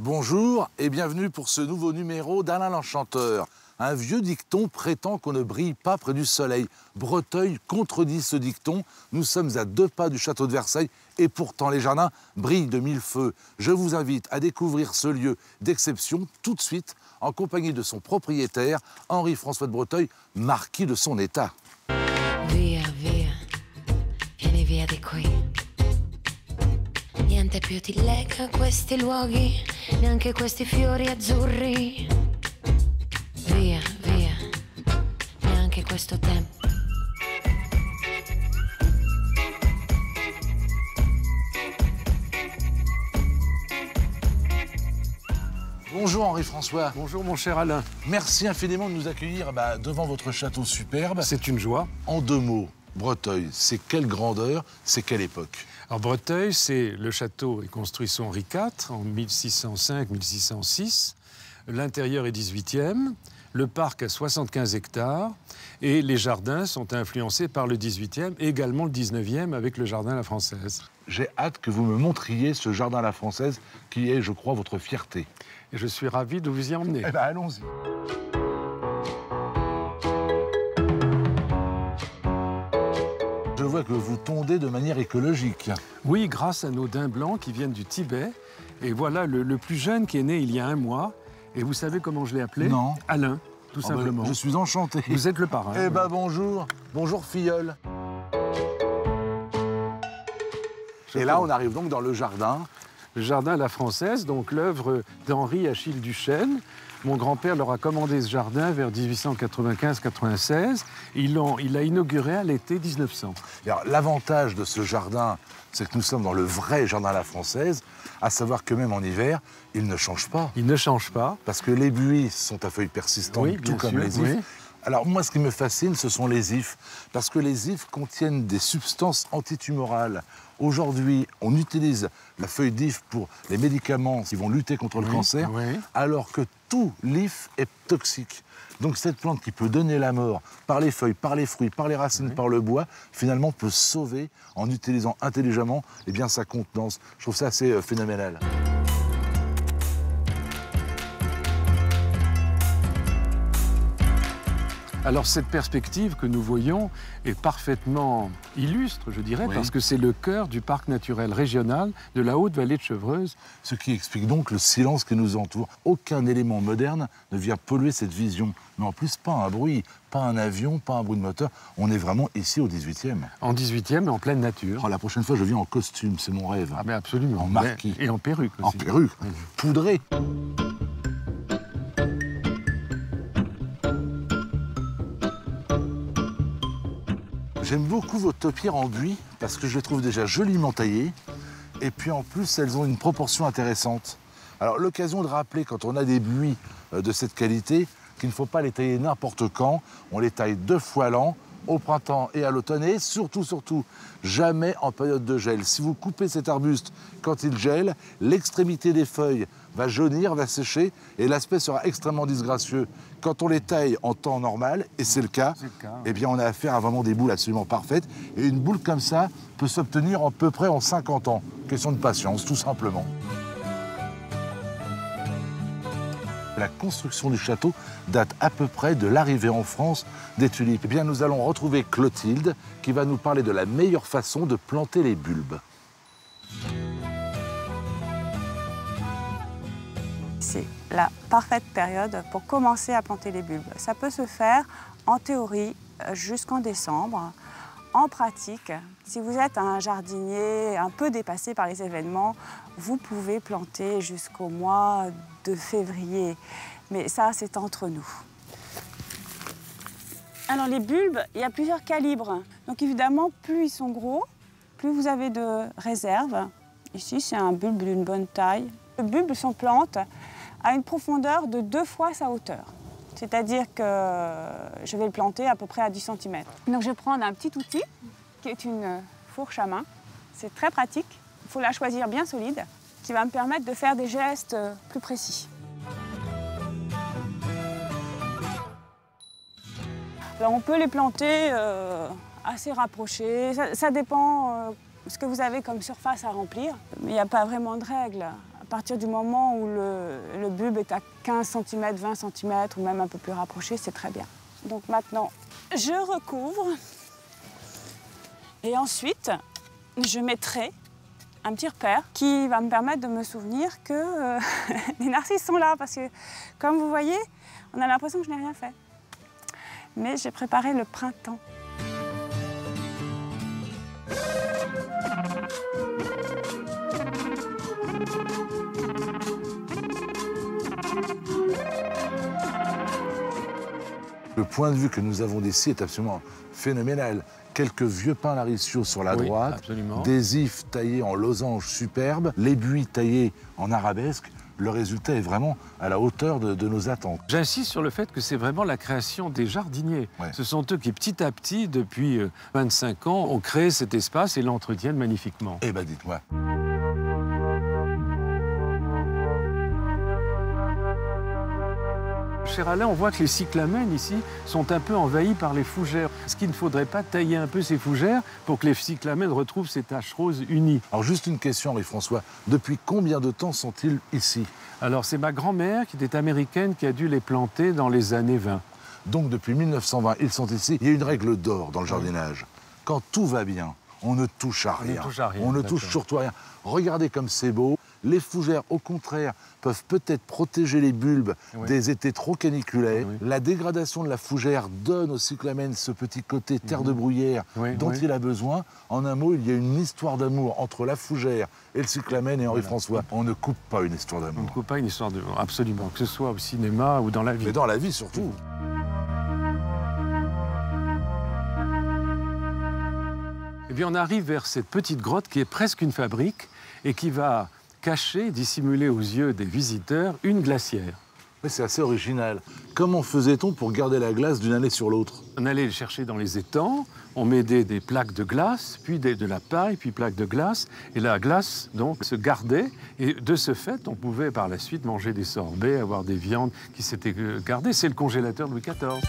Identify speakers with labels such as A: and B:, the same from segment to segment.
A: Bonjour et bienvenue pour ce nouveau numéro d'Alain l'Enchanteur. Un vieux dicton prétend qu'on ne brille pas près du soleil. Breteuil contredit ce dicton. Nous sommes à 2 pas du château de Versailles et pourtant les jardins brillent de 1000 feux. Je vous invite à découvrir ce lieu d'exception tout de suite en compagnie de son propriétaire, Henri-François de Breteuil, marquis de son état.
B: Via, via, vieni via di qui. Niente più ti lega questi luoghi, neanche questi fiori azzurri. Via, via, neanche questo tempo.
A: Bonjour Henri-François.
C: Bonjour mon cher Alain.
A: Merci infiniment de nous accueillir devant votre château superbe.
C: C'est une joie.
A: En 2 mots, Breteuil, c'est quelle grandeur, c'est quelle époque?
C: Alors Breteuil, c'est le château est construit sous Henri IV en 1605-1606. L'intérieur est 18e. Le parc a 75 hectares et les jardins sont influencés par le 18e et également le 19e avec le jardin à la française.
A: J'ai hâte que vous me montriez ce jardin à la française qui est, je crois, votre fierté.
C: Et je suis ravi de vous y emmener.
A: Eh bien, allons-y. Je vois que vous tondez de manière écologique.
C: Oui, grâce à nos daims blancs qui viennent du Tibet. Et voilà le plus jeune qui est né il y a 1 mois. Et vous savez comment je l'ai appelé?
A: Non.
C: Alain, tout simplement.
A: Je suis enchanté.
C: Vous êtes le parrain.
A: Eh bien, bonjour. Bonjour, filleule. Et là, on arrive donc dans le jardin.
C: Le jardin à la française, donc l'œuvre d'Henri Achille Duchesne. Mon grand-père leur a commandé ce jardin vers 1895-96. Il l'a inauguré à l'été 1900.
A: L'avantage de ce jardin, c'est que nous sommes dans le vrai jardin à la française, à savoir que même en hiver, il ne change pas.
C: Il ne change pas.
A: Parce que les buis sont à feuilles persistantes,
C: Oui,
A: tout comme
C: sûr,
A: les ifs.
C: oui.
A: Alors moi, ce qui me fascine, ce sont les ifs, parce que les ifs contiennent des substances antitumorales. Aujourd'hui, on utilise la feuille d'if pour les médicaments qui vont lutter contre le cancer, alors que tout l'if est toxique. Donc cette plante qui peut donner la mort par les feuilles, par les fruits, par les racines, par le bois, finalement peut sauver en utilisant intelligemment sa contenance. Je trouve ça assez phénoménal.
C: Alors cette perspective que nous voyons est parfaitement illustre, je dirais, parce que c'est le cœur du parc naturel régional de la Haute-Vallée de Chevreuse.
A: Ce qui explique donc le silence qui nous entoure. Aucun élément moderne ne vient polluer cette vision. Mais en plus, pas un bruit, pas un avion, pas un bruit de moteur. On est vraiment ici au 18e.
C: En 18e, en pleine nature.
A: Oh, la prochaine fois, je viens en costume, c'est mon rêve.
C: Ah ben absolument.
A: En marquis.
C: Et en perruque aussi.
A: En perruque, poudré. J'aime beaucoup vos topières en buis parce que je les trouve déjà joliment taillées et puis en plus elles ont une proportion intéressante. Alors l'occasion de rappeler quand on a des buis de cette qualité qu'il ne faut pas les tailler n'importe quand, on les taille 2 fois l'an, au printemps et à l'automne et surtout jamais en période de gel. Si vous coupez cet arbuste quand il gèle, l'extrémité des feuilles va jaunir, va sécher et l'aspect sera extrêmement disgracieux. Quand on les taille en temps normal, et c'est le cas, eh bien on a affaire à vraiment des boules absolument parfaites. Et une boule comme ça peut s'obtenir à peu près en 50 ans. Question de patience, tout simplement. La construction du château date à peu près de l'arrivée en France des tulipes. Eh bien, nous allons retrouver Clotilde qui va nous parler de la meilleure façon de planter les bulbes.
D: C'est la parfaite période pour commencer à planter les bulbes. Ça peut se faire en théorie jusqu'en décembre. En pratique, si vous êtes un jardinier un peu dépassé par les événements, vous pouvez planter jusqu'au mois de février. Mais ça, c'est entre nous. Alors les bulbes, il y a plusieurs calibres. Donc évidemment, plus ils sont gros, plus vous avez de réserve. Ici, c'est un bulbe d'une bonne taille. Le bulbe se plante à une profondeur de 2 fois sa hauteur. C'est-à-dire que je vais le planter à peu près à 10 cm. Donc je vais prendre un petit outil qui est une fourche à main. C'est très pratique. Il faut la choisir bien solide, qui va me permettre de faire des gestes plus précis. Alors on peut les planter assez rapprochés. Ça dépend ce que vous avez comme surface à remplir. Mais il n'y a pas vraiment de règle. À partir du moment où le bulbe est à 15 cm, 20 cm ou même un peu plus rapproché, c'est très bien. Donc maintenant, je recouvre et ensuite, je mettrai un petit repère qui va me permettre de me souvenir que les narcisses sont là parce que, comme vous voyez, on a l'impression que je n'ai rien fait. Mais j'ai préparé le printemps.
A: Le point de vue que nous avons d'ici est absolument phénoménal. Quelques vieux pins laricio sur la droite,
C: absolument.
A: des ifs taillés en losanges superbes, les buis taillés en arabesque. Le résultat est vraiment à la hauteur de nos attentes.
C: J'insiste sur le fait que c'est vraiment la création des jardiniers.
A: Ouais.
C: Ce sont eux qui, petit à petit, depuis 25 ans, ont créé cet espace et l'entretiennent magnifiquement.
A: Eh ben dites-moi.
C: Cher Alain, on voit que les cyclamènes ici sont un peu envahis par les fougères. Est-ce qu'il ne faudrait pas tailler un peu ces fougères pour que les cyclamènes retrouvent ces taches roses unies?
A: Alors juste une question, Henri-François. Depuis combien de temps sont-ils ici?
C: Alors c'est ma grand-mère, qui était américaine, qui a dû les planter dans les années 20.
A: Donc depuis 1920, ils sont ici. Il y a une règle d'or dans le jardinage. Quand tout va bien, on ne touche à rien. On ne touche surtout à rien. Regardez comme c'est beau. Les fougères, au contraire, peuvent peut-être protéger les bulbes des étés trop caniculaires. La dégradation de la fougère donne au cyclamène ce petit côté terre de bruyère dont il a besoin. En un mot, il y a une histoire d'amour entre la fougère et le cyclamène et Henri-François. On ne coupe pas une histoire d'amour.
C: On ne coupe pas une histoire d'amour, absolument, que ce soit au cinéma ou dans la vie.
A: Mais dans la vie surtout.
C: Eh bien, on arrive vers cette petite grotte qui est presque une fabrique et qui va cacher, dissimuler aux yeux des visiteurs, une glacière.
A: Mais c'est assez original. Comment faisait-on pour garder la glace d'une année sur l'autre?
C: On allait le chercher dans les étangs, on mettait des plaques de glace, puis de la paille, puis plaques de glace, et la glace donc se gardait, et de ce fait, on pouvait par la suite manger des sorbets, avoir des viandes qui s'étaient gardées. C'est le congélateur de Louis XIV.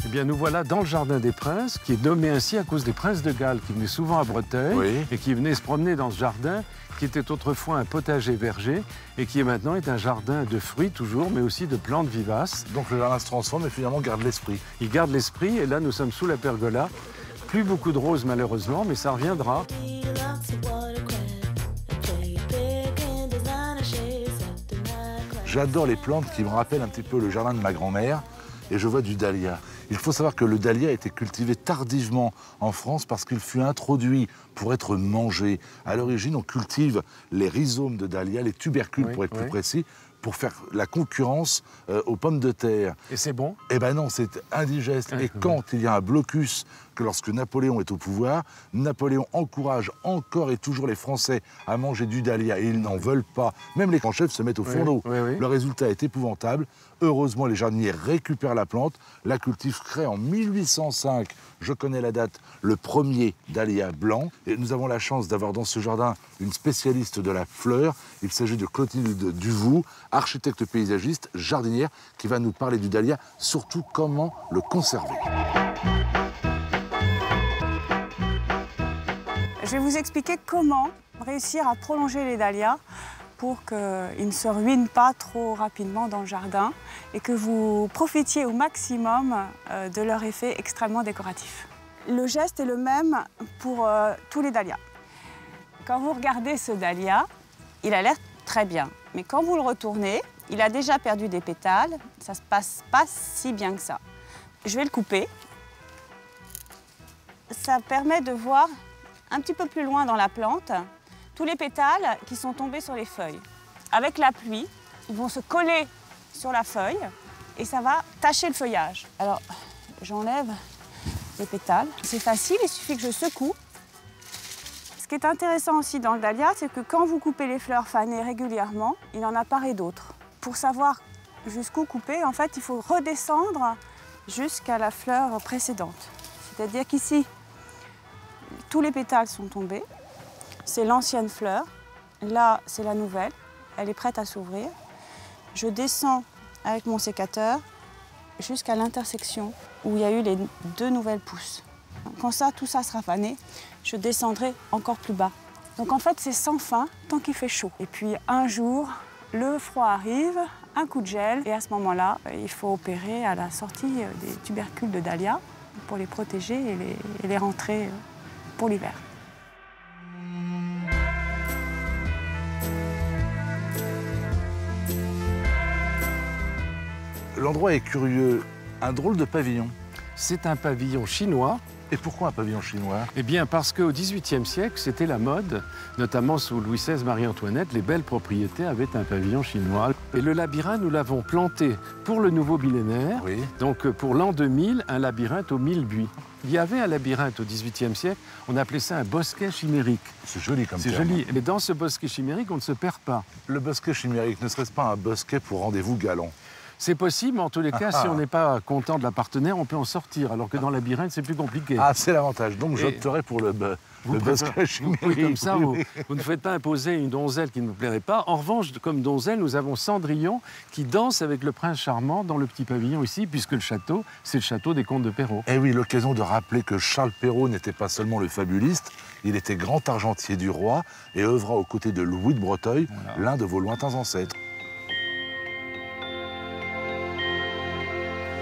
C: Eh bien, nous voilà dans le Jardin des Princes, qui est nommé ainsi à cause des princes de Galles, qui venaient souvent à Breteuil et qui venaient se promener dans ce jardin, qui était autrefois un potager-verger et qui maintenant est un jardin de fruits toujours, mais aussi de plantes vivaces.
A: Donc le jardin se transforme et finalement garde l'esprit.
C: Il garde l'esprit et là, nous sommes sous la pergola. Plus beaucoup de roses, malheureusement, mais ça reviendra.
A: J'adore les plantes qui me rappellent un petit peu le jardin de ma grand-mère. Et je vois du dahlia. Il faut savoir que le dahlia a été cultivé tardivement en France parce qu'il fut introduit pour être mangé. À l'origine, on cultive les rhizomes de dahlia, les tubercules pour être plus précis, pour faire la concurrence aux pommes de terre.
C: Et c'est bon?
A: Eh ben non, c'est indigeste. Et quand il y a un blocus, que lorsque Napoléon est au pouvoir, Napoléon encourage encore et toujours les Français à manger du dahlia et ils n'en veulent pas. Même les grands chefs se mettent au fourneau. Le résultat est épouvantable. Heureusement, les jardiniers récupèrent la plante, la cultivent, créent en 1805, je connais la date, le premier dahlia blanc. Et nous avons la chance d'avoir dans ce jardin une spécialiste de la fleur. Il s'agit de Clotilde Duvoux, architecte paysagiste, jardinière, qui va nous parler du dahlia, surtout comment le conserver.
D: Je vais vous expliquer comment réussir à prolonger les dahlias pour qu'ils ne se ruinent pas trop rapidement dans le jardin et que vous profitiez au maximum de leur effet extrêmement décoratif. Le geste est le même pour tous les dahlias. Quand vous regardez ce dahlia, il a l'air très bien, mais quand vous le retournez, il a déjà perdu des pétales, ça ne se passe pas si bien que ça. Je vais le couper. Ça permet de voir un petit peu plus loin dans la plante tous les pétales qui sont tombés sur les feuilles. Avec la pluie, ils vont se coller sur la feuille et ça va tacher le feuillage. Alors, j'enlève les pétales. C'est facile, il suffit que je secoue. Ce qui est intéressant aussi dans le dahlia, c'est que quand vous coupez les fleurs fanées régulièrement, il en apparaît d'autres. Pour savoir jusqu'où couper, en fait, il faut redescendre jusqu'à la fleur précédente. C'est-à-dire qu'ici, tous les pétales sont tombés. C'est l'ancienne fleur. Là, c'est la nouvelle. Elle est prête à s'ouvrir. Je descends avec mon sécateur jusqu'à l'intersection où il y a eu les deux nouvelles pousses. Quand ça, tout ça sera fané, je descendrai encore plus bas. Donc en fait, c'est sans fin tant qu'il fait chaud. Et puis un jour, le froid arrive, un coup de gel, et à ce moment-là, il faut opérer à la sortie des tubercules de dahlia pour les protéger et les rentrer pour l'hiver.
A: L'endroit est curieux, un drôle de pavillon.
C: C'est un pavillon chinois.
A: Et pourquoi un pavillon chinois?
C: Eh bien, parce qu'au XVIIIe siècle, c'était la mode, notamment sous Louis XVI, Marie-Antoinette, les belles propriétés avaient un pavillon chinois. Et le labyrinthe, nous l'avons planté pour le nouveau millénaire,
A: Oui.
C: donc pour l'an 2000, un labyrinthe aux 1000 buis. Il y avait un labyrinthe au XVIIIe siècle, on appelait ça un bosquet chimérique.
A: C'est joli comme
C: C'est
A: terme.
C: joli, mais dans ce bosquet chimérique, on ne se perd pas.
A: Le bosquet chimérique, ne serait-ce pas un bosquet pour rendez-vous galant?
C: C'est possible, mais en tous les cas, si on n'est pas content de la partenaire, on peut en sortir, alors que dans le labyrinthe, c'est plus compliqué.
A: Ah, c'est l'avantage. Donc
C: Et
A: j'opterai pour le bosquet chimérique.
C: Oui, comme ça,
A: Oui.
C: vous ne faites pas imposer une donzelle qui ne vous plairait pas. En revanche, comme donzelle, nous avons Cendrillon qui danse avec le prince charmant dans le petit pavillon ici, puisque le château, c'est le château des comtes de Perrault.
A: Eh oui, l'occasion de rappeler que Charles Perrault n'était pas seulement le fabuliste, il était grand argentier du roi et œuvra aux côtés de Louis de Breteuil, l'un de vos lointains ancêtres.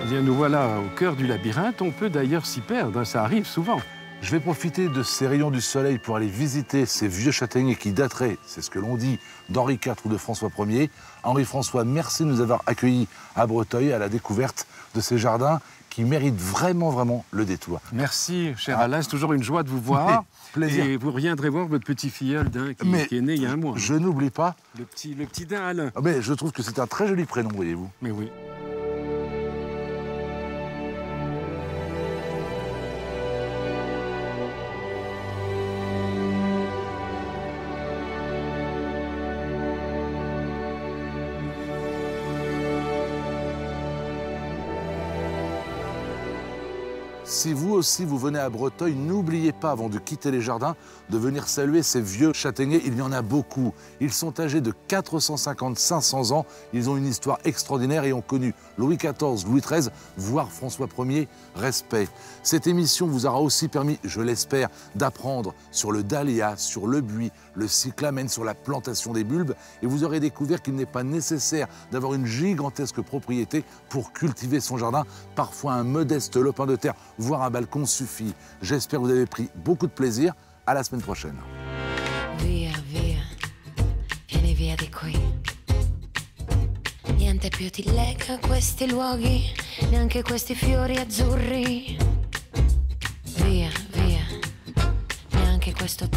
C: Eh bien, nous voilà au cœur du labyrinthe. On peut d'ailleurs s'y perdre, ça arrive souvent.
A: Je vais profiter de ces rayons du soleil pour aller visiter ces vieux châtaigniers qui dateraient, c'est ce que l'on dit, d'Henri IV ou de François Ier. Henri-François, merci de nous avoir accueillis à Breteuil à la découverte de ces jardins qui méritent vraiment, vraiment le détour.
C: Merci, cher Alain, c'est toujours une joie de vous voir.
A: Plaisir.
C: Et vous reviendrez voir votre petit filleul d'un qui est né il y a un mois.
A: Je n'oublie pas.
C: Le petit daim Alain.
A: Mais je trouve que c'est un très joli prénom, voyez-vous.
C: Mais oui.
A: Si vous aussi vous venez à Breteuil, n'oubliez pas avant de quitter les jardins de venir saluer ces vieux châtaigniers. Il y en a beaucoup. Ils sont âgés de 450-500 ans. Ils ont une histoire extraordinaire et ont connu Louis XIV, Louis XIII, voire François Ier. Respect. Cette émission vous aura aussi permis, je l'espère, d'apprendre sur le dahlia, sur le buis, le cyclamen, sur la plantation des bulbes. Et vous aurez découvert qu'il n'est pas nécessaire d'avoir une gigantesque propriété pour cultiver son jardin. Parfois un modeste lopin de terre, voire un balcon suffit. J'espère que vous avez pris beaucoup de plaisir. À la semaine prochaine.
B: Via, via, vieni via di qui. Niente più ti lega questi luoghi, neanche questi fiori azzurri. Via, via, neanche questo